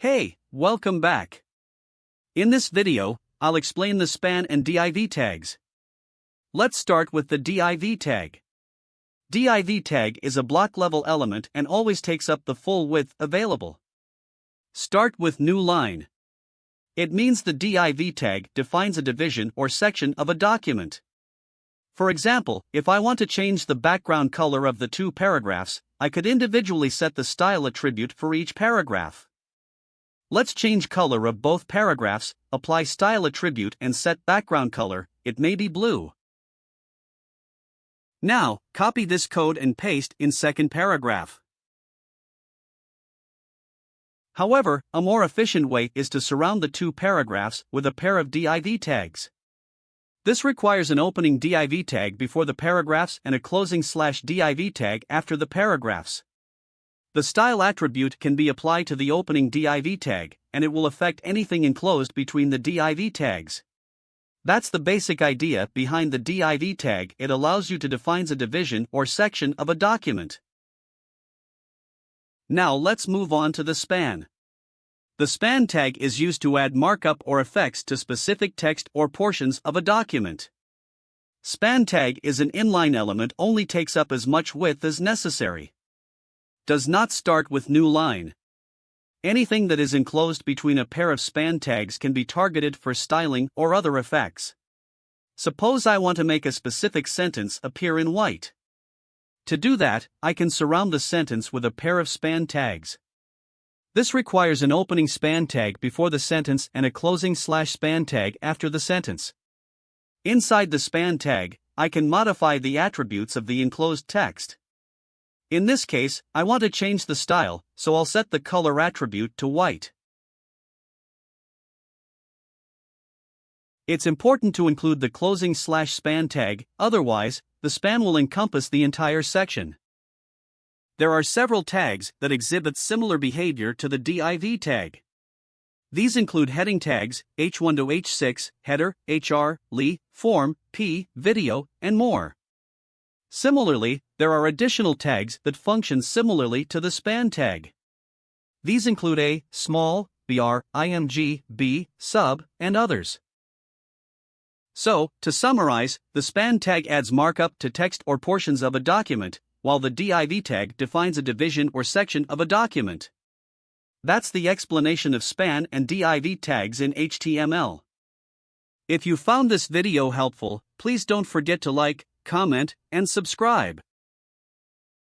Hey, welcome back. In this video, I'll explain the span and div tags. Let's start with the div tag. Div tag is a block-level element and always takes up the full width available. Start with new line. It means the div tag defines a division or section of a document. For example, if I want to change the background color of the two paragraphs, I could individually set the style attribute for each paragraph. Let's change color of both paragraphs, apply style attribute and set background color, it may be blue. Now, copy this code and paste in second paragraph. However, a more efficient way is to surround the two paragraphs with a pair of div tags. This requires an opening div tag before the paragraphs and a closing /div tag after the paragraphs. The style attribute can be applied to the opening div tag, and it will affect anything enclosed between the div tags. That's the basic idea behind the div tag. It allows you to define a division or section of a document. Now let's move on to the span. The span tag is used to add markup or effects to specific text or portions of a document. Span tag is an inline element, only takes up as much width as necessary. Does not start with new line. Anything that is enclosed between a pair of span tags can be targeted for styling or other effects. Suppose I want to make a specific sentence appear in white. To do that, I can surround the sentence with a pair of span tags. This requires an opening span tag before the sentence and a closing /span tag after the sentence. Inside the span tag, I can modify the attributes of the enclosed text. In this case, I want to change the style, so I'll set the color attribute to white. It's important to include the closing /span tag, otherwise, the span will encompass the entire section. There are several tags that exhibit similar behavior to the div tag. These include heading tags, h1 to h6, header, hr, li, form, p, video, and more. Similarly, there are additional tags that function similarly to the span tag. These include a, small, br, img, b, sub, and others. So, to summarize, the span tag adds markup to text or portions of a document, while the div tag defines a division or section of a document. That's the explanation of span and div tags in HTML. If you found this video helpful, please don't forget to like, comment, and subscribe.